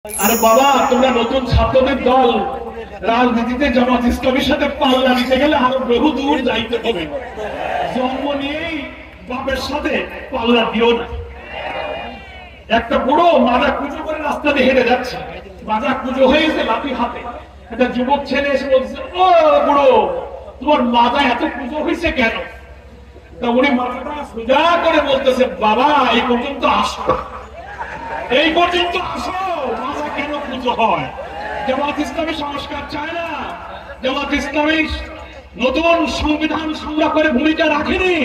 আরে বাবা, তোমরা নতুন ছাত্রদের দল, রাজনীতিতে জামাত ইসলামের সাথে পাল্লা দিতে গেলে আরো বহু দূর যাইতে হবে। জন্ম নিয়েই বাপের সাথে পাল্লা দিও না। একটা বুড়ো মাজা কুচো করে রাস্তা দিয়ে হেঁটে যাচ্ছে, মাজা কুচো হয়েছে লাঠি হাতে। একটা যুবক ছেলে এসে বলছে, ও বুড়ো, তোমার মাজা এত কুচো হয়েছে কেন? তা উনি মাথাটা সোজা করে বলতেছে, বাবা এই পর্যন্ত আসো, এই পর্যন্ত আসো, মাজা কেন কুচো হয়? জামাত ইসলামী সংস্কার চায় না, জামাত ইসলামী নতুন সংবিধান সংগ্রহ করে ভূমিকা রাখেনি।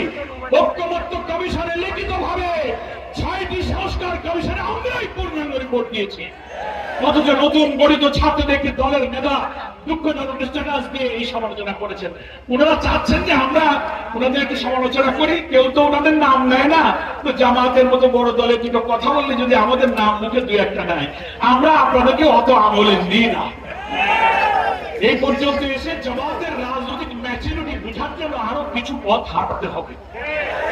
ঐক্যমত্য কমিশনে লিখিত ভাবে ৬টি সংস্কার কমিশনে আমরাই পূর্ণাঙ্গ রিপোর্ট দিয়েছি, অথচ নতুন গঠিত ছাত্রদেরকে দলের নেতা দুঃখজনক স্ট্যাটাস দিয়ে এই সমালোচনা করেছেন। ওনারা চাচ্ছেন যে আমরা ওনাদেরকে সমালোচনা করি, কেউ তো ওনাদের নাম নেয় না। তো জামাতের মতো বড় দলে দুটো কথা বললে যদি আমাদের নাম মুখে দুই একটা নেয়, আমরা আপনাদেরকে অত আমলে নিই না। এই পর্যন্ত এসে জামাতের রাজনৈতিক ম্যাচুরিটি বোঝার জন্য আরো কিছু পথ হাঁটতে হবে।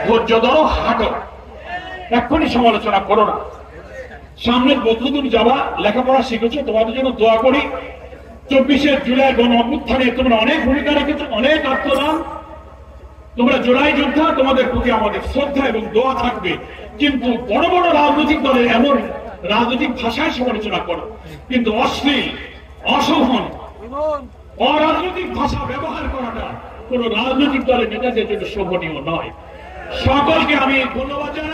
ধৈর্য ধরো, হাঁটো, এক্ষুনি সমালোচনা করো না। সামনের বহুদূর যাওয়া, লেখাপড়া শিখেছো, তোমাদের জন্য দোয়া করি। ২৪শে জুলাই গণ অভ্যুত্থানে তোমরা অনেক ভূমিকা রেখেছো, অনেক আত্মদান, তোমরা জোড়াই যোদ্ধা, তোমাদের প্রতি আমাদের শ্রদ্ধা এবং দোয়া থাকবে। কিন্তু বড় বড় রাজনৈতিক দলের এমন রাজনৈতিক ভাষায় সমালোচনা করো, কিন্তু অশ্লীল, অশোভন, অরাজনৈতিক ভাষা ব্যবহার করাটা কোন রাজনৈতিক দলের নেতাদের জন্য শোভনীয় নয়। সকলকে আমি ধন্যবাদ জানাই।